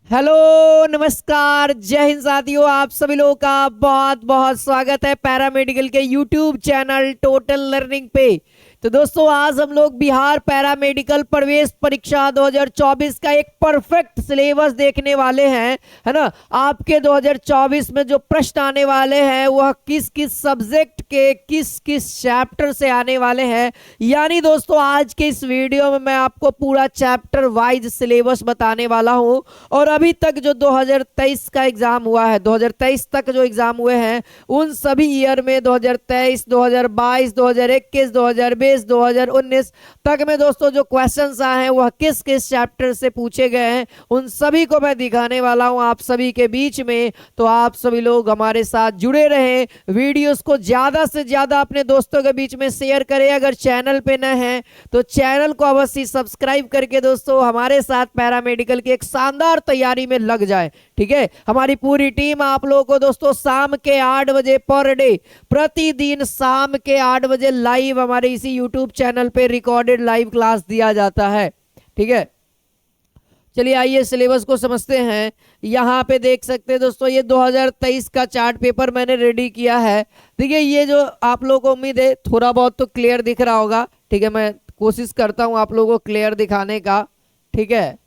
Hello, नमस्कार, जय हिंद साथियों। आप सभी लोगों का बहुत बहुत स्वागत है पैरामेडिकल के यूट्यूब चैनल टोटल लर्निंग पे। तो दोस्तों, आज हम लोग बिहार पैरामेडिकल प्रवेश परीक्षा 2024 का एक परफेक्ट सिलेबस देखने वाले हैं, है ना। आपके 2024 में जो प्रश्न आने वाले हैं वह किस किस सब्जेक्ट के किस किस चैप्टर से आने वाले हैं। यानी दोस्तों, आज के इस वीडियो में मैं आपको पूरा चैप्टर वाइज सिलेबस बताने वाला हूं। और अभी तक जो 2023 का एग्जाम हुआ है, 2023 तक जो एग्जाम हुए हैं, उन सभी ईयर में 2023, 2022, 2021, 2020, 2019 तक में दोस्तों जो क्वेश्चंस आए हैं वह किस किस चैप्टर से पूछे गए हैं, उन सभी को मैं दिखाने वाला हूं आप सभी के बीच में। तो आप सभी लोग हमारे साथ जुड़े रहें, वीडियोस को ज्यादा से ज्यादा अपने दोस्तों के बीच में शेयर करें। अगर चैनल पे न है तो चैनल को अवश्य सब्सक्राइब करके दोस्तों हमारे साथ पैरामेडिकल की एक शानदार तैयारी में लग जाए। ठीक है, हमारी पूरी टीम आप लोगों को दोस्तों शाम के 8 बजे पर डे, प्रतिदिन शाम के 8 बजे लाइव हमारे इसी यूट्यूब चैनल पे रिकॉर्डेड लाइव क्लास दिया जाता है। ठीक है, चलिए आइए सिलेबस को समझते हैं। यहाँ पे देख सकते हैं दोस्तों, ये 2023 का चार्ट पेपर मैंने रेडी किया है। देखिए, ये जो आप लोगों को उम्मीद है थोड़ा बहुत तो क्लियर दिख रहा होगा। ठीक है, मैं कोशिश करता हूँ आप लोगों को क्लियर दिखाने का। ठीक है,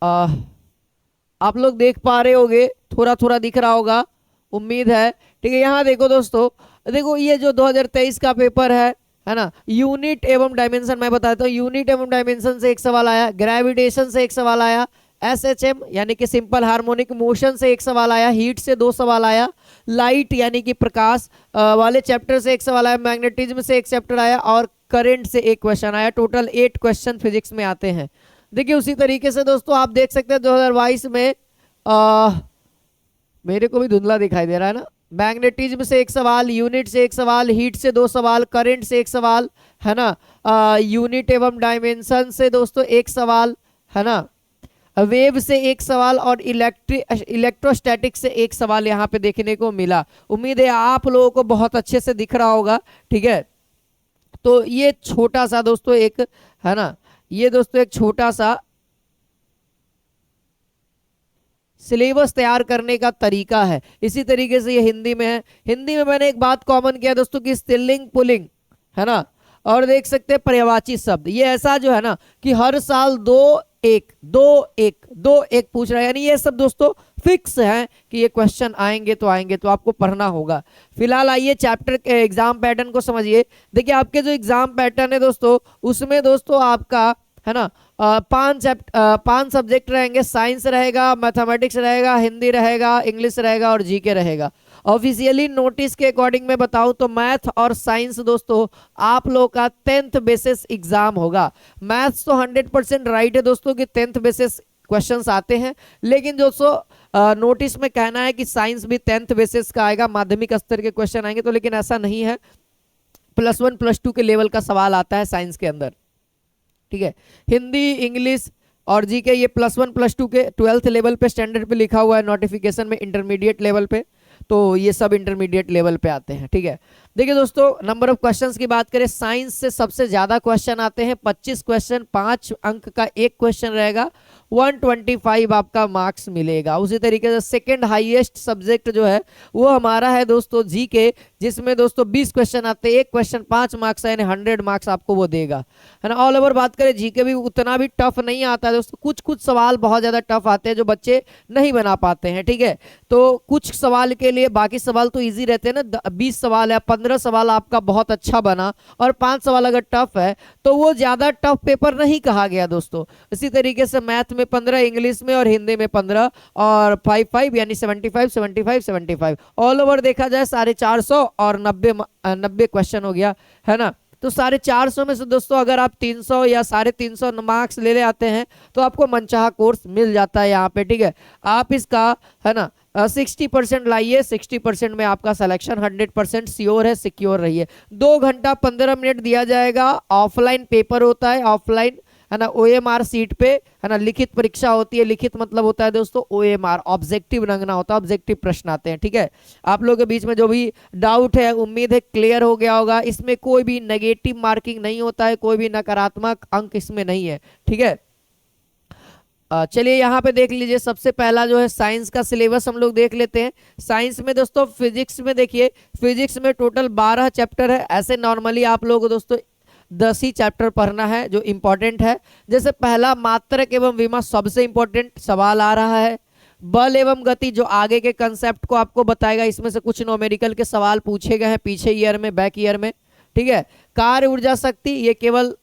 आप लोग देख पा रहे होगे, थोड़ा थोड़ा दिख रहा होगा, उम्मीद है। ठीक है, यहाँ देखो दोस्तों, देखो ये जो 2023 का पेपर है ना, यूनिट एवं डायमेंशन मैं बताता हूँ। यूनिट एवं डायमेंशन से एक सवाल आया, ग्रेविटेशन से एक सवाल आया, एसएचएम यानी कि सिंपल हार्मोनिक मोशन से एक सवाल आया, हीट से 2 सवाल आया, लाइट यानी कि प्रकाश वाले चैप्टर से एक सवाल आया, मैग्नेटिज्म से एक चैप्टर आया और करंट से एक क्वेश्चन आया। टोटल 8 क्वेश्चन फिजिक्स में आते हैं। देखिए, उसी तरीके से दोस्तों आप देख सकते हैं 2022 में मेरे को भी धुंधला दिखाई दे रहा है ना। मैग्नेटिज्म से एक सवाल, यूनिट से एक सवाल, हीट से 2 सवाल, करंट से एक सवाल, है ना। यूनिट एवं डायमेंशन से दोस्तों एक सवाल, है ना। वेव से एक सवाल और इलेक्ट्रोस्टैटिक से एक सवाल यहाँ पे देखने को मिला। उम्मीद है आप लोगों को बहुत अच्छे से दिख रहा होगा। ठीक है, तो ये छोटा सा दोस्तों एक, है ना, ये दोस्तों एक छोटा सा सिलेबस तैयार करने का तरीका है। इसी तरीके से ये हिंदी में है। हिंदी में मैंने एक बात कॉमन किया दोस्तों कि स्त्रीलिंग पुल्लिंग, है ना, और देख सकते हैं पर्यायवाची शब्द। ये ऐसा जो है ना कि हर साल दो एक पूछ रहा है, यानी ये सब दोस्तों फिक्स है कि ये क्वेश्चन आएंगे तो आपको पढ़ना होगा। फिलहाल आइए चैप्टर के एग्जाम पैटर्न को समझिए। देखिए, आपके जो एग्जाम पैटर्न है दोस्तों, उसमें दोस्तों आपका, है ना, 5 सब्जेक्ट रहेंगे। साइंस रहेगा, मैथमेटिक्स रहेगा, हिंदी रहेगा, इंग्लिश रहेगा और जीके रहेगा। ऑफिशियली नोटिस के अकॉर्डिंग में बताऊं तो मैथ और साइंस दोस्तों आप लोग का 10th बेसिस एग्जाम होगा। मैथ्स तो 100% राइट है दोस्तों कि 10th बेसिस क्वेश्चंस आते हैं, लेकिन दोस्तों नोटिस में कहना है कि साइंस भी 10th बेसिस का आएगा, माध्यमिक स्तर के क्वेश्चन आएंगे। तो लेकिन ऐसा नहीं है, +1 +2 के लेवल का सवाल आता है साइंस के अंदर। ठीक है, हिंदी, इंग्लिश और जीके ये +1 +2 के 12th लेवल पे स्टैंडर्ड पे लिखा हुआ है, नोटिफिकेशन में इंटरमीडिएट लेवल पे, तो ये सब इंटरमीडिएट लेवल पे आते हैं। ठीक है, देखिए दोस्तों, नंबर ऑफ क्वेश्चंस की बात करें, साइंस से सबसे ज्यादा क्वेश्चन आते हैं, 25 क्वेश्चन, 5 अंक का एक क्वेश्चन रहेगा, 125 आपका मार्क्स मिलेगा। उसी तरीके से सेकंड हाईएस्ट सब्जेक्ट जो है वो हमारा है दोस्तों जीके, जिसमें दोस्तों 20 क्वेश्चन आते हैं, एक क्वेश्चन 5 मार्क्स है, यानी 100 मार्क्स आपको वो देगा, है ना। ऑल ओवर बात करें, जीके भी उतना भी टफ नहीं आता है दोस्तों, कुछ कुछ सवाल बहुत ज्यादा टफ आते हैं जो बच्चे नहीं बना पाते हैं। ठीक है, तो कुछ सवाल के लिए, बाकी सवाल तो ईजी रहते हैं ना। 20 सवाल है, 15 सवाल आपका बहुत अच्छा बना और 5 सवाल अगर टफ है तो वो ज्यादा टफ पेपर नहीं कहा गया दोस्तों। इसी तरीके से मैथ में 15, इंग्लिश में और हिंदी में 15 और 5 यानी 75 ऑल ओवर देखा जाए 450 और 90 क्वेश्चन हो गया, है ना। तो 450 में से दोस्तों अगर आप 300 या 350 मार्क्स ले आते हैं तो आपको मनचाहा कोर्स मिल जाता है यहाँ पे। ठीक है, आप इसका, है ना, 60% लाइए, 60% में आपका सिलेक्शन 100% श्योर है, सिक्योर रहिए। 2 घंटा 15 मिनट दिया जाएगा। ऑफलाइन पेपर होता है, ऑफलाइन, है ना, OMR सीट पे, है ना, लिखित परीक्षा होती है। लिखित मतलब होता है दोस्तों OMR, ऑब्जेक्टिव रंगना होता है, ऑब्जेक्टिव प्रश्न आते हैं। ठीक है, आप लोगों के बीच में जो भी डाउट है उम्मीद है क्लियर हो गया होगा। इसमें कोई भी नेगेटिव मार्किंग नहीं होता है, कोई भी नकारात्मक अंक इसमें नहीं है। ठीक है, चलिए यहाँ पे देख लीजिए, सबसे पहला जो है साइंस का सिलेबस हम लोग देख लेते हैं। साइंस में दोस्तों फिजिक्स में देखिए, फिजिक्स में टोटल 12 चैप्टर है। ऐसे नॉर्मली आप लोगों को दोस्तों 10 ही चैप्टर पढ़ना है जो इंपॉर्टेंट है। जैसे पहला मात्रक एवं विमा सबसे इंपॉर्टेंट सवाल आ रहा है। बल एवं गति जो आगे के कंसेप्ट को आपको बताएगा, इसमें से कुछ न्यूमेरिकल के सवाल पूछे गए हैं पीछे ईयर में, बैक ईयर में, ठीक है। कार्य ऊर्जा शक्ति, ये केवल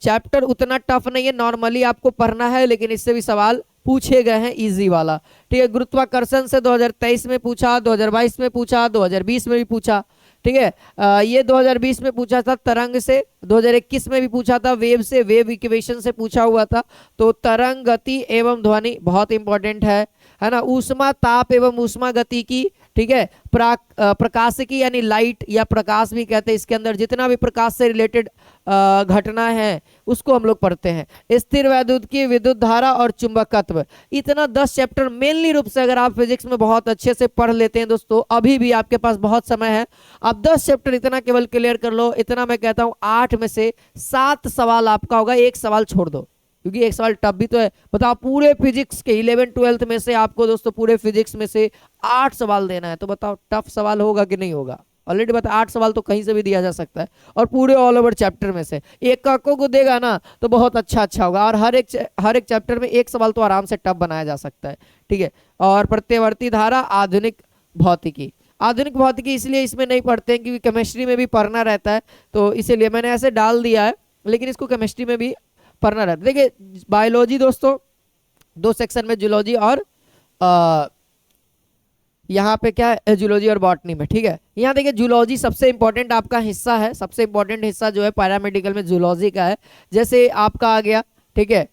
चैप्टर उतना टफ नहीं है, नॉर्मली आपको पढ़ना है, लेकिन इससे भी सवाल पूछे गए हैं इजी वाला, ठीक है। गुरुत्वाकर्षण से 2023 में पूछा, 2022 में पूछा, 2020 में भी पूछा, ठीक है। ये 2020 में पूछा था तरंग से, 2021 में भी पूछा था वेव से, वेव इक्वेशन से पूछा हुआ था। तो तरंग, गति एवं ध्वनि बहुत इंपॉर्टेंट है ना। ऊष्मा, ताप एवं ऊष्मा गति की, ठीक है। प्रकाशिकी यानी लाइट या प्रकाश भी कहते हैं, इसके अंदर जितना भी प्रकाश से रिलेटेड घटना है उसको हम लोग पढ़ते हैं। स्थिर वैद्युत की, विद्युत धारा और चुंबकत्व, इतना 10 चैप्टर मेनली रूप से अगर आप फिजिक्स में बहुत अच्छे से पढ़ लेते हैं दोस्तों, अभी भी आपके पास बहुत समय है, आप 10 चैप्टर इतना केवल क्लियर कर लो। इतना मैं कहता हूं 8 में से 7 सवाल आपका होगा, एक सवाल छोड़ दो, क्योंकि एक सवाल टफ भी तो है। बताओ पूरे फिजिक्स के 11 12th में से आपको दोस्तों पूरे फिजिक्स में से 8 सवाल देना है, तो बताओ टफ सवाल होगा कि नहीं होगा। ऑलरेडी बता 8 सवाल तो कहीं से भी दिया जा सकता है, और पूरे ऑल ओवर चैप्टर में से एक काको को देगा ना तो बहुत अच्छा होगा। और हर एक चैप्टर में एक सवाल तो आराम से टफ बनाया जा सकता है, ठीक है। और प्रत्यवर्ती धारा, आधुनिक भौतिकी, आधुनिक भौतिकी इसलिए इसमें नहीं पढ़ते हैं क्योंकि केमिस्ट्री में भी पढ़ना रहता है, तो इसीलिए मैंने ऐसे डाल दिया है, लेकिन इसको केमिस्ट्री में भी पढ़ना रहता है। देखिए बायोलॉजी दोस्तों 2 सेक्शन में, जूलॉजी और यहाँ पे क्या है, जूलॉजी और बॉटनी में, ठीक है। यहाँ देखिए जूलॉजी सबसे इंपॉर्टेंट आपका हिस्सा है, सबसे इंपॉर्टेंट हिस्सा जो है पैरामेडिकल में जूलॉजी का है। जैसे आपका आ गया, ठीक है।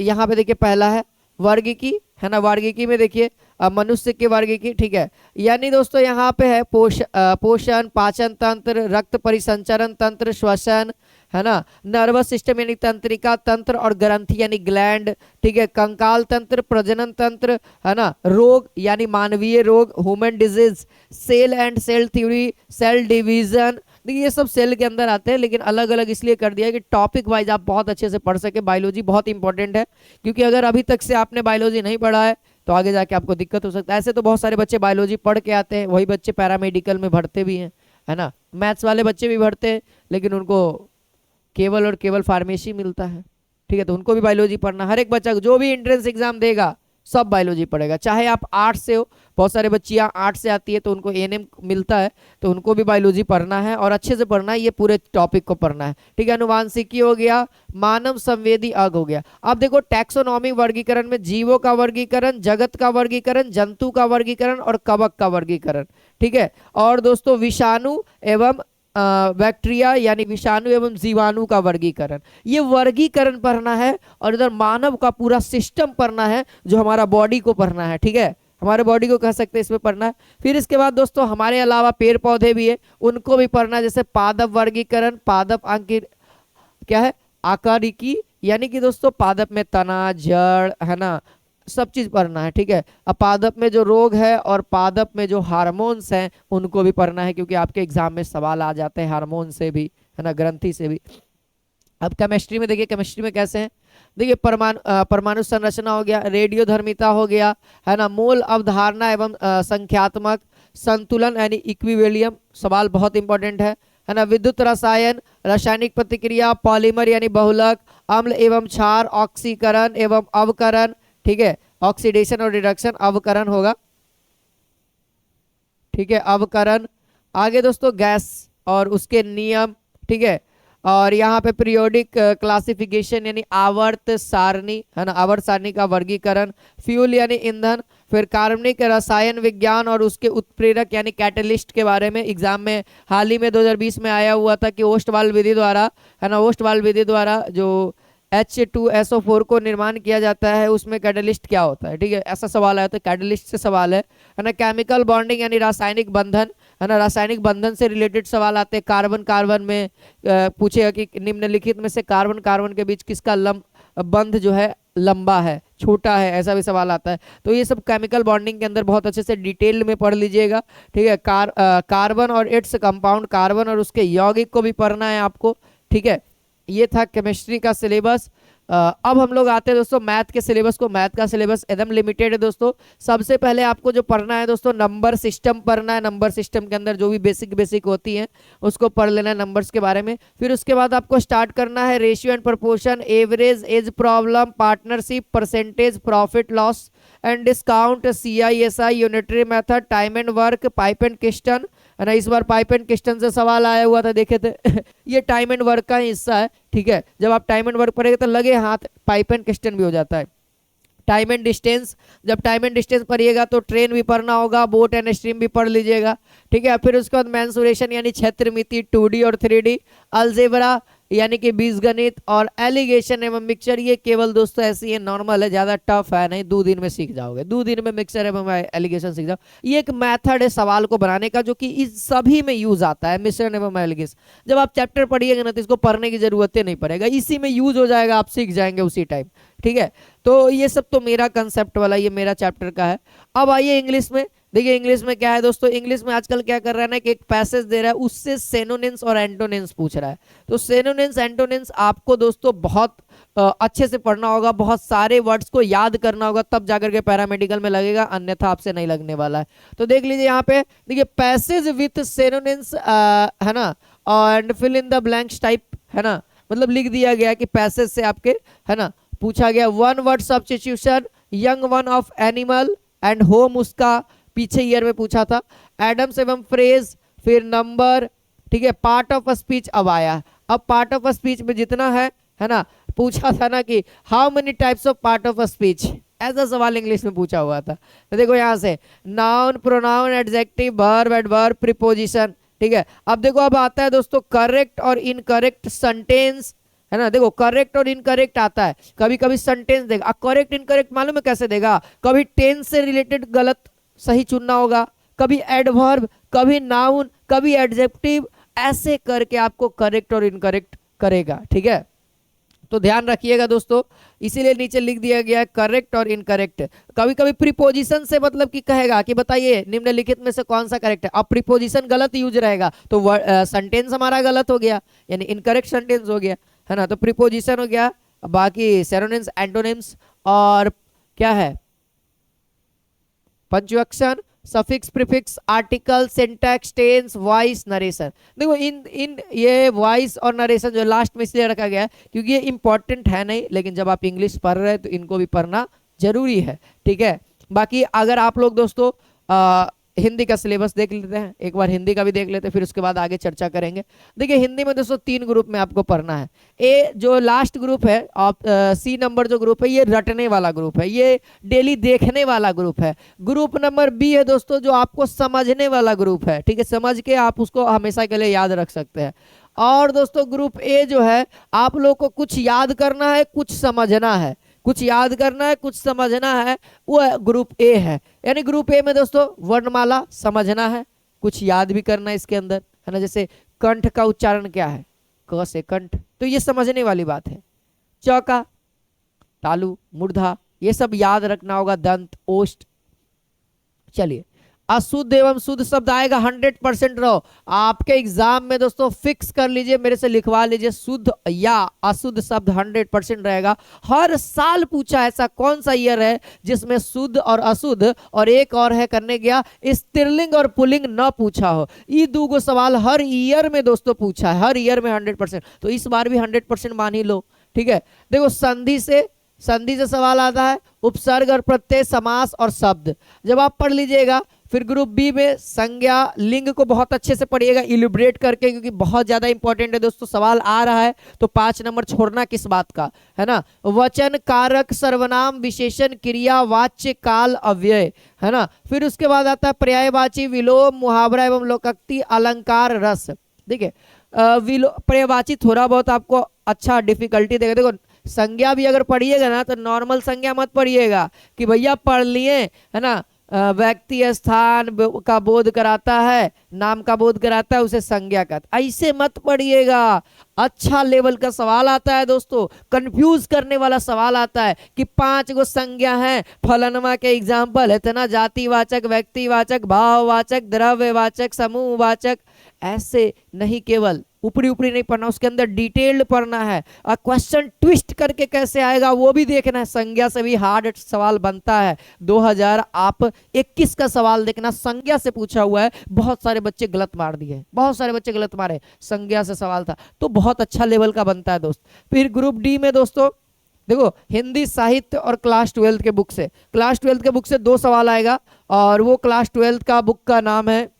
यहाँ पे देखिए पहला है वर्गीकी, है ना। वर्गीकी में देखिए मनुष्य के वर्गीकी, ठीक है। यानी दोस्तों यहाँ पे है पोषण, पाचन तंत्र, रक्त परिसंचरण तंत्र, श्वसन, है ना। नर्वस सिस्टम यानी तंत्रिका तंत्र और ग्रंथि यानी ग्लैंड, ठीक है। कंकाल तंत्र, प्रजनन तंत्र, है ना। रोग यानी मानवीय रोग, human disease, cell and cell theory, cell division, देखिए ये सब सेल के अंदर आते हैं, लेकिन अलग अलग इसलिए कर दिया कि टॉपिक वाइज आप बहुत अच्छे से पढ़ सके। बायोलॉजी बहुत इंपॉर्टेंट है, क्योंकि अगर अभी तक से आपने बायोलॉजी नहीं पढ़ा है तो आगे जाके आपको दिक्कत हो सकता है। ऐसे तो बहुत सारे बच्चे बायोलॉजी पढ़ के आते हैं, वही बच्चे पैरामेडिकल में भरते भी हैं, है ना। मैथ्स वाले बच्चे भी भरते हैं, लेकिन उनको केवल और केवल फार्मेसी मिलता है, ठीक है। तो उनको भी बायोलॉजी पढ़ना, हर एक बच्चा जो भी एंट्रेंस एग्जाम देगा सब बायोलॉजी पढ़ेगा, चाहे आप आर्ट्स से हो। बहुत सारे बच्चियां आर्ट्स से आती है तो उनको एएनएम मिलता है, तो उनको भी बायोलॉजी पढ़ना है और अच्छे से पढ़ना है, ये पूरे टॉपिक को पढ़ना है, ठीक है। अनुवांशिकी हो गया, मानव संवेदी अंग हो गया। अब देखो टैक्सोनॉमी वर्गीकरण में जीवों का वर्गीकरण, जगत का वर्गीकरण, जंतु का वर्गीकरण और कवक का वर्गीकरण, ठीक है। और दोस्तों विषाणु एवं बैक्टीरिया यानी विषाणु एवं जीवाणु का वर्गीकरण, ये वर्गीकरण पढ़ना है। और इधर मानव का पूरा सिस्टम पढ़ना है, जो हमारा बॉडी को पढ़ना है, ठीक है। हमारे बॉडी को कह सकते हैं इसमें पढ़ना है। फिर इसके बाद दोस्तों हमारे अलावा पेड़ पौधे भी है, उनको भी पढ़ना है। जैसे पादप वर्गीकरण, पादप अंक क्या है, आकारिकी, यानी कि दोस्तों पादप में तना, जड़, है ना, सब चीज पढ़ना है, ठीक है। अब पादप में जो रोग है और पादप में जो हार्मोन्स हैं उनको भी पढ़ना है, क्योंकि आपके एग्जाम में सवाल आ जाते हैं हार्मोन से भी, है ना, ग्रंथि से भी। अब केमिस्ट्री में देखिए, केमिस्ट्री में कैसे हैं, देखिए परमाणु संरचना हो गया, रेडियोधर्मिता हो गया, है ना, मोल अवधारणा एवं संख्यात्मक, संतुलन यानी इक्विलिब्रियम, सवाल बहुत इंपॉर्टेंट है ना। विद्युत रसायन, रासायनिक प्रतिक्रिया, पॉलीमर यानी बहुलक, अम्ल एवं क्षार, ऑक्सीकरण एवं अवकरण, ठीक है। ऑक्सीडेशन और रिडक्शन, अवकरण होगा, ठीक है, अवकरण। आगे दोस्तों गैस और उसके नियम, ठीक है। और यहाँ पे पीरियोडिक क्लासिफिकेशन यानी आवर्त सारणी, है ना, आवर्त सारणी का वर्गीकरण। फ्यूल यानी ईंधन। फिर कार्बनिक रसायन विज्ञान और उसके उत्प्रेरक यानी कैटलिस्ट के बारे में एग्जाम में हाल ही में 2020 में आया हुआ था कि ओस्टवाल विधि द्वारा, है ना, ओस्टवाल विधि द्वारा जो H2SO4 को निर्माण किया जाता है उसमें कैटलिस्ट क्या होता है, ठीक है, ऐसा सवाल आया तो कैटलिस्ट से सवाल है ना। केमिकल बॉन्डिंग यानी रासायनिक बंधन, है ना, रासायनिक बंधन से रिलेटेड सवाल आते हैं। कार्बन कार्बन में पूछेगा कि निम्नलिखित में से कार्बन कार्बन के बीच किसका बंध जो है लंबा है, छोटा है, ऐसा भी सवाल आता है। तो ये सब केमिकल बॉन्डिंग के अंदर बहुत अच्छे से डिटेल में पढ़ लीजिएगा, ठीक है। कार्बन और इट्स कंपाउंड, कार्बन और उसके यौगिक को भी पढ़ना है आपको, ठीक है। ये था केमिस्ट्री का सिलेबस। अब हम लोग आते हैं दोस्तों मैथ के सिलेबस को। मैथ का सिलेबस एकदम लिमिटेड है दोस्तों। सबसे पहले आपको जो पढ़ना है दोस्तों, नंबर सिस्टम पढ़ना है। नंबर सिस्टम के अंदर जो भी बेसिक बेसिक होती हैं उसको पढ़ लेना है नंबर्स के बारे में। फिर उसके बाद आपको स्टार्ट करना है ratio and proportion, average, age problem, partnership, percentage, profit loss and discount, CISI, unitary method, time and work, pipe and question है ना। इस बार पाइप एंड क्वेश्चन से सवाल आया हुआ था, देखे थे ये टाइम एंड वर्क का ही हिस्सा है, ठीक है। जब आप टाइम एंड वर्क पढ़ेंगे तो लगे हाथ पाइप एंड क्वेश्चन भी हो जाता है। टाइम एंड डिस्टेंस, जब टाइम एंड डिस्टेंस पढ़िएगा तो ट्रेन भी पढ़ना होगा, बोट एंड स्ट्रीम भी पढ़ लीजिएगा, ठीक है। फिर उसके बाद मेंसुरेशन यानी क्षेत्रमिति, 2D और 3D, अलजेब्रा यानी कि बीजगणित, और एलिगेशन एवं मिक्सचर। ये केवल दोस्तों ऐसी है, नॉर्मल है, ज्यादा टफ है नहीं, 2 दिन में सीख जाओगे। 2 दिन में मिक्सचर एवं एलिगेशन सीख जाओ। ये एक मेथड है सवाल को बनाने का जो कि इस सभी में यूज आता है, मिश्रण एवं एलिगेशन। जब आप चैप्टर पढ़िएगा ना तो इसको पढ़ने की जरूरत ही नहीं पड़ेगा, इसी में यूज हो जाएगा, आप सीख जाएंगे उसी टाइम, ठीक है। तो ये सब तो मेरा कंसेप्ट वाला, ये मेरा चैप्टर का है। अब आइए इंग्लिश में। देखिए इंग्लिश में क्या है दोस्तों, इंग्लिश में आजकल क्या कर रहा है ना कि एक पैसेज दे रहा है, उससे सिनोनिम्स और एंटोनिम्स पूछ रहा है। तो सिनोनिम्स एंटोनिम्स आपको दोस्तों बहुत अच्छे से पढ़ना होगा, बहुत सारे वर्ड्स को याद करना होगा, तब जाकर के पैरामेडिकल में लगेगा, अन्यथा आपसे नहीं लगने वाला है। तो देख लीजिए यहाँ पे, देखिए पैसेज विथ सिनोनिम्स है ना, and fill in the blanks type है ना, मतलब लिख दिया गया कि पैसेज से आपके है ना पूछा गया। 1 word substitution, young one of animal and home, उसका पीछे ईयर में पूछा था। एडम्स एवं फ्रेज, फिर नंबर, ठीक है। पार्ट ऑफ अ स्पीच अब आया। अब पार्ट ऑफ अ स्पीच में जितना है ना, पूछा था ना कि how many types of part of a speech, ऐसा सवाल इंग्लिश में पूछा हुआ था। तो देखो यहाँ से noun, pronoun, adjective, verb, adverb, preposition, ठीक है। अब देखो अब आता है दोस्तों करेक्ट और इनकरेक्ट सेंटेंस, है ना। देखो करेक्ट और इनकरेक्ट आता है, कभी कभी सेंटेंस देगा। करेक्ट इनकरेक्ट मालूम है कैसे देगा, कभी टेंस से रिलेटेड गलत सही चुनना होगा, कभी एडवर्ब, कभी नाउन, कभी एडजेक्टिव, ऐसे करके आपको करेक्ट और इनकरेक्ट करेगा, ठीक है। तो ध्यान रखिएगा दोस्तों, इसीलिए नीचे लिख दिया गया करेक्ट और इनकरेक्ट। कभी कभी प्रीपोजिशन से मतलब कि कहेगा कि बताइए निम्नलिखित में से कौन सा करेक्ट है। अब प्रीपोजिशन गलत यूज रहेगा तो सेंटेंस हमारा गलत हो गया, यानी इनकरेक्ट सेंटेंस हो गया, है ना। तो प्रीपोजिशन हो गया, बाकी सिनोनिम्स, एंटोनिम्स और क्या है, punctuation, suffix, prefix, article, syntax, tense, voice, narration. देखो इन ये वॉइस और नरेशन जो लास्ट में इसलिए रखा गया है क्योंकि ये इंपॉर्टेंट है नहीं, लेकिन जब आप इंग्लिश पढ़ रहे हैं तो इनको भी पढ़ना जरूरी है, ठीक है। बाकी अगर आप लोग दोस्तों हिंदी का सिलेबस देख लेते हैं, एक बार हिंदी का भी देख लेते हैं, फिर उसके बाद आगे चर्चा करेंगे। देखिए हिंदी में दोस्तों 3 ग्रुप में आपको पढ़ना है। ए जो लास्ट ग्रुप है, C नंबर जो ग्रुप है, ये रटने वाला ग्रुप है, ये डेली देखने वाला ग्रुप है। ग्रुप नंबर B है दोस्तों जो आपको समझने वाला ग्रुप है, ठीक है, समझ के आप उसको हमेशा के लिए याद रख सकते हैं। और दोस्तों ग्रुप A जो है, आप लोग को कुछ याद करना है, कुछ समझना है, कुछ याद करना है, कुछ समझना है, वो ग्रुप ए है। यानी ग्रुप ए में दोस्तों वर्णमाला समझना है, कुछ याद भी करना है इसके अंदर, है ना। जैसे कंठ का उच्चारण क्या है, क से कंठ, तो ये समझने वाली बात है। च का तालु, मूर्धा, ये सब याद रखना होगा, दंत, ओष्ठ। चलिए अशुद्ध एवं शुद्ध शब्द आएगा, 100% रहो। आपके एग्जाम में दोस्तों फिक्स कर लीजिए, मेरे से लिखवा लीजिए, शुद्ध या अशुद्ध शब्द 100% रहेगा। हर साल पूछा, ऐसा कौन सा ईयर है जिसमें शुद्ध और अशुद्ध और एक और है करने गया स्त्रीलिंग और पुल्लिंग न पूछा हो। ये 2 सवाल हर ईयर में दोस्तों पूछा है, हर ईयर में 100%, तो इस बार भी 100% मान ही लो, ठीक है। देखो संधि से सवाल आता है, उपसर्ग और प्रत्यय, समास और शब्द। जब आप पढ़ लीजिएगा, फिर ग्रुप बी में संज्ञा, लिंग को बहुत अच्छे से पढ़िएगा इलिब्रेट करके, क्योंकि बहुत ज्यादा इंपॉर्टेंट है दोस्तों, सवाल आ रहा है तो 5 नंबर छोड़ना किस बात का, है ना। वचन, कारक, सर्वनाम, विशेषण, क्रिया, वाच्य, काल, अव्यय, है ना। फिर उसके बाद आता है पर्यायवाची, विलोम, मुहावरा एवं लोकोक्ति, अलंकार, रस। देखिए पर्यायवाची थोड़ा बहुत आपको अच्छा डिफिकल्टी देगा। देखो संज्ञा भी अगर पढ़िएगा ना तो नॉर्मल संज्ञा मत पढ़िएगा कि भैया पढ़ लिए, है ना, व्यक्ति स्थान का बोध कराता है, नाम का बोध कराता है, उसे संज्ञा कहता है, ऐसे मत पढ़िएगा। अच्छा लेवल का सवाल आता है दोस्तों, कंफ्यूज करने वाला सवाल आता है कि 5 गो संज्ञा है, फलनवा के एग्जाम्पल, इतना जातिवाचक, व्यक्तिवाचक, भाववाचक, द्रव्यवाचक, समूहवाचक, ऐसे नहीं केवल ऊपरी ऊपरी नहीं पढ़ना, उसके अंदर डिटेल्ड पढ़ना है। और क्वेश्चन ट्विस्ट करके कैसे आएगा वो भी देखना है। संज्ञा से भी हार्ड सवाल बनता है। 2021 का सवाल देखना, संज्ञा से पूछा हुआ है। बहुत सारे बच्चे गलत मार दिए, बहुत सारे बच्चे गलत मारे, संज्ञा से सवाल था, तो बहुत अच्छा लेवल का बनता है दोस्त। फिर ग्रुप डी में दोस्तों देखो, हिंदी साहित्य और क्लास 12 के बुक से, क्लास 12 के बुक से 2 सवाल आएगा। और वो क्लास 12 का बुक का नाम है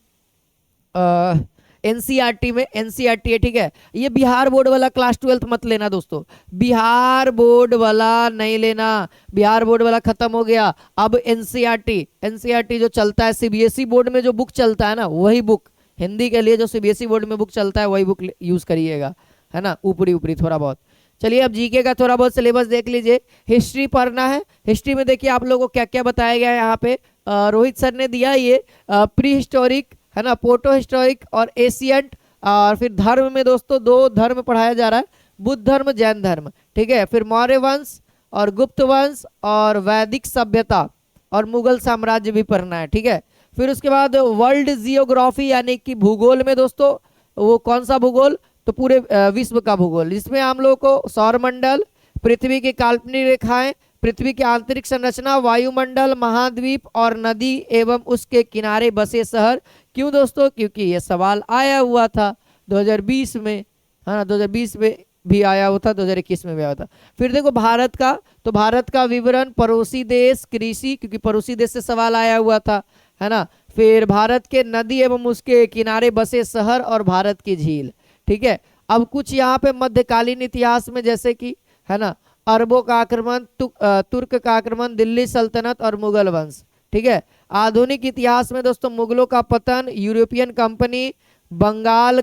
एनसीईआरटी में, एनसीईआरटी है, ठीक है। ये बिहार बोर्ड वाला क्लास 12 मत लेना दोस्तों, बिहार बोर्ड वाला नहीं लेना, बिहार बोर्ड वाला खत्म हो गया। अब एनसीईआरटी, एनसीईआरटी जो चलता है सीबीएसई बोर्ड में, जो बुक चलता है ना वही बुक, हिंदी के लिए जो सीबीएसई बोर्ड में बुक चलता है वही बुक यूज करिएगा, है ना, ऊपरी ऊपरी थोड़ा बहुत। चलिए अब जीके का थोड़ा बहुत सिलेबस देख लीजिए। हिस्ट्री पढ़ना है। हिस्ट्री में देखिए आप लोगों को क्या क्या बताया गया है यहाँ पे। रोहित सर ने दिया ये प्री हिस्टोरिक, है ना, प्रोटो हिस्टोरिक और एशियंट। और फिर धर्म में दोस्तों 2 धर्म पढ़ाया जा रहा है, बुद्ध धर्म, जैन धर्म, ठीक है। फिर मौर्य वंश और गुप्त वंश और वैदिक सभ्यता और मुगल साम्राज्य भी पढ़ना है, ठीक है। फिर उसके बाद वर्ल्ड जियोग्राफी यानी कि भूगोल में दोस्तों, वो कौन सा भूगोल, तो पूरे विश्व का भूगोल, जिसमें हम लोग को सौरमंडल, पृथ्वी की काल्पनिक रेखाएं, पृथ्वी की आंतरिक संरचना, वायुमंडल, महाद्वीप और नदी एवं उसके किनारे बसे शहर। क्यों दोस्तों, क्योंकि ये सवाल आया हुआ था 2020 में, है ना, 2020 में भी आया हुआ था, 2021 में भी आया था। फिर देखो भारत का, तो भारत का विवरण, पड़ोसी देश, कृषि, क्योंकि पड़ोसी देश से सवाल आया हुआ था, है ना। फिर भारत के नदी एवं उसके किनारे बसे शहर और भारत की झील, ठीक है। अब कुछ यहाँ पे मध्यकालीन इतिहास में, जैसे कि, है ना, अरबों का आक्रमण, तुर्क का आक्रमण, दिल्ली सल्तनत और मुगल वंश, ठीक है। आधुनिक इतिहास में दोस्तों मुगलों का पतन, यूरोपियन कंपनी, बंगाल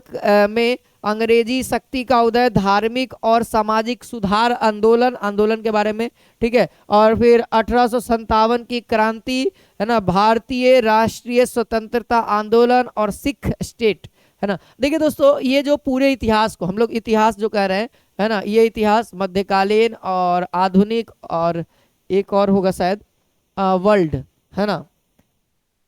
में अंग्रेजी शक्ति का उदय, धार्मिक और सामाजिक सुधार आंदोलन, आंदोलन के बारे में, ठीक है। और फिर 1857 की क्रांति, है ना, भारतीय राष्ट्रीय स्वतंत्रता आंदोलन और सिख स्टेट, है ना। देखिए दोस्तों, ये जो पूरे इतिहास को हम लोग इतिहास जो कह रहे हैं, है ना, ये इतिहास मध्यकालीन और आधुनिक और एक और होगा शायद वर्ल्ड, है ना,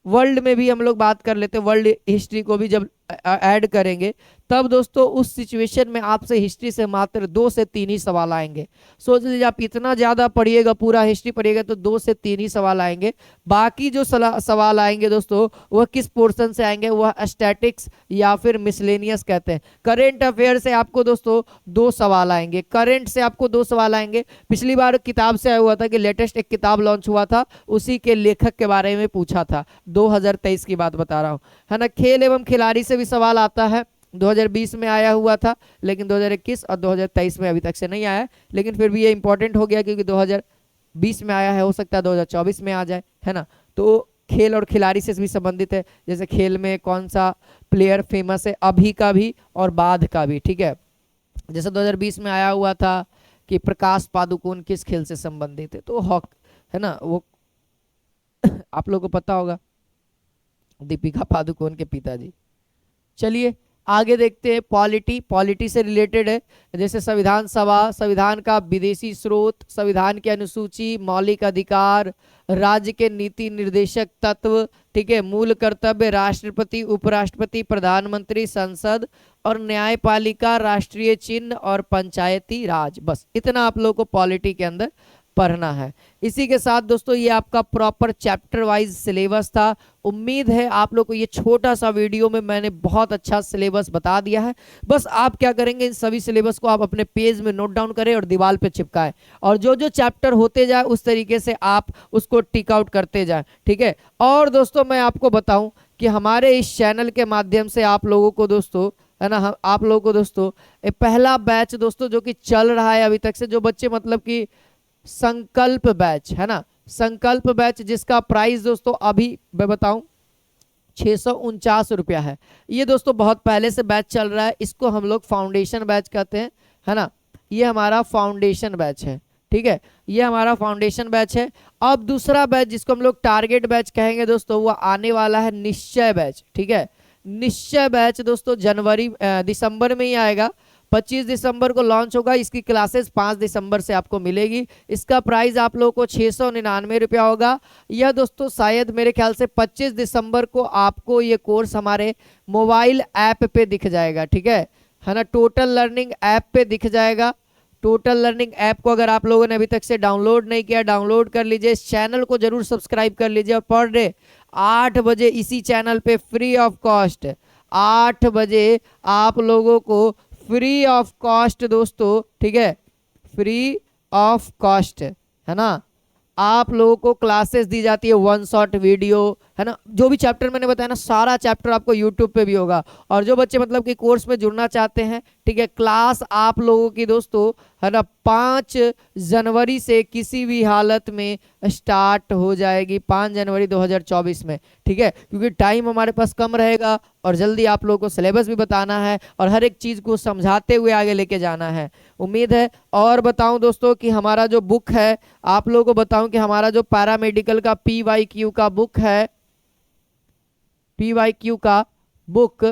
वर्ल्ड में भी हम लोग बात कर लेते हैं। वर्ल्ड हिस्ट्री को भी जब ऐड करेंगे तब दोस्तों उस सिचुएशन में आपसे हिस्ट्री से मात्र 2 से 3 ही सवाल आएंगे। सोच लीजिए आप इतना ज़्यादा पढ़िएगा, पूरा हिस्ट्री पढ़िएगा तो 2 से 3 ही सवाल आएंगे। बाकी जो सवाल आएंगे दोस्तों वह किस पोर्शन से आएंगे, वह स्टैटिक्स या फिर मिसलेनियस कहते हैं। करेंट अफेयर से आपको दोस्तों 2 सवाल आएंगे, करंट से आपको 2 सवाल आएंगे। पिछली बार किताब से आया हुआ था कि लेटेस्ट एक किताब लॉन्च हुआ था, उसी के लेखक के बारे में पूछा था, 2023 की बात बता रहा हूँ, है ना। खेल एवं खिलाड़ी से भी सवाल आता है, 2020 में आया हुआ था, लेकिन 2021 और 2023 में अभी तक से नहीं आया, लेकिन फिर भी ये इंपॉर्टेंट हो गया क्योंकि 2020 में आया है, हो सकता है 2024 में आ जाए, है ना। तो खेल और खिलाड़ी से भी संबंधित है, जैसे खेल में कौन सा प्लेयर फेमस है अभी का भी और बाद का भी, ठीक है। जैसे 2020 में आया हुआ था कि प्रकाश पादुकोण किस खेल से संबंधित है, तो हॉक, है ना, वो आप लोगों को पता होगा, दीपिका पादुकोण के पिताजी। चलिए आगे देखते हैं, पॉलिटी, पॉलिटी से रिलेटेड है, जैसे संविधान सभा, संविधान का विदेशी स्रोत, संविधान की अनुसूची, मौलिक अधिकार, राज्य के नीति निर्देशक तत्व, ठीक है, मूल कर्तव्य, राष्ट्रपति, उपराष्ट्रपति, प्रधानमंत्री, संसद और न्यायपालिका, राष्ट्रीय चिन्ह और पंचायती राज। बस इतना आप लोगों को पॉलिटी के अंदर पढ़ना है। इसी के साथ दोस्तों ये आपका प्रॉपर चैप्टर वाइज सिलेबस था। उम्मीद है आप लोग को ये छोटा सा वीडियो में मैंने बहुत अच्छा सिलेबस बता दिया है। बस आप क्या करेंगे, इन सभी सिलेबस को आप अपने पेज में नोट डाउन करें और दीवार पे चिपकाएं, और जो जो चैप्टर होते जाए उस तरीके से आप उसको टिक आउट करते जाएं, ठीक है। और दोस्तों मैं आपको बताऊं कि हमारे इस चैनल के माध्यम से आप लोगों को दोस्तों, है ना, आप लोगों को दोस्तों पहला बैच दोस्तों जो कि चल रहा है अभी तक से, जो बच्चे मतलब कि संकल्प बैच, है ना, संकल्प बैच, जिसका प्राइस दोस्तों अभी मैं बताऊं 649 रुपया है। ये दोस्तों बहुत पहले से बैच चल रहा है, इसको हम लोग फाउंडेशन बैच कहते हैं, है ना। ये हमारा फाउंडेशन बैच है, ठीक है, ये हमारा फाउंडेशन बैच है। अब दूसरा बैच जिसको हम लोग टारगेट बैच कहेंगे दोस्तों, वो आने वाला है निश्चय बैच, ठीक है। निश्चय बैच दोस्तों दिसंबर में ही आएगा, 25 दिसंबर को लॉन्च होगा। इसकी क्लासेस 5 दिसंबर से आपको मिलेगी। इसका प्राइस आप लोगों को 699 रुपया होगा। यह दोस्तों शायद मेरे ख्याल से 25 दिसंबर को आपको ये कोर्स हमारे मोबाइल ऐप पे दिख जाएगा, ठीक है। है ना, टोटल लर्निंग ऐप पे दिख जाएगा। टोटल लर्निंग ऐप को अगर आप लोगों ने अभी तक से डाउनलोड नहीं किया, डाउनलोड कर लीजिए। इस चैनल को जरूर सब्सक्राइब कर लीजिए और पर डे 8 बजे इसी चैनल पे फ्री ऑफ कॉस्ट 8 बजे आप लोगों को फ्री ऑफ कॉस्ट दोस्तों, ठीक है, फ्री ऑफ कॉस्ट, है ना, आप लोगों को क्लासेस दी जाती है, 1 शॉट वीडियो, है ना, जो भी चैप्टर मैंने बताया ना सारा चैप्टर आपको यूट्यूब पे भी होगा। और जो बच्चे मतलब कि कोर्स में जुड़ना चाहते हैं, ठीक है, क्लास आप लोगों की दोस्तों, है ना, 5 जनवरी से किसी भी हालत में स्टार्ट हो जाएगी, 5 जनवरी 2024 में, ठीक है, क्योंकि टाइम हमारे पास कम रहेगा और जल्दी आप लोगों को सिलेबस भी बताना है और हर एक चीज़ को समझाते हुए आगे लेके जाना है। उम्मीद है। और बताऊं दोस्तों कि हमारा जो बुक है, आप लोगों को बताऊं कि हमारा जो पैरामेडिकल का PYQ का बुक है, PYQ का बुक,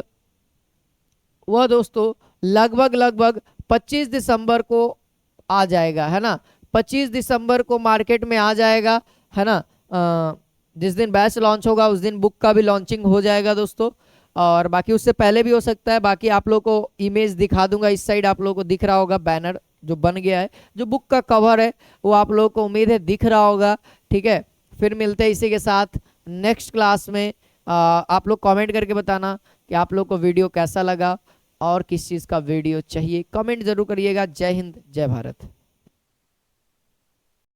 वह दोस्तों लगभग 25 दिसंबर को आ जाएगा, है ना, 25 दिसंबर को मार्केट में आ जाएगा, है ना। जिस दिन बैच लॉन्च होगा उस दिन बुक का भी लॉन्चिंग हो जाएगा दोस्तों, और बाकी उससे पहले भी हो सकता है। बाकी आप लोग को इमेज दिखा दूंगा, इस साइड आप लोगों को दिख रहा होगा बैनर जो बन गया है, जो बुक का कवर है वो आप लोगों को उम्मीद है दिख रहा होगा, ठीक है। फिर मिलते हैं इसी के साथ नेक्स्ट क्लास में। आप लोग कमेंट करके बताना कि आप लोग को वीडियो कैसा लगा और किस चीज़ का वीडियो चाहिए, कमेंट जरूर करिएगा। जय हिंद, जय भारत।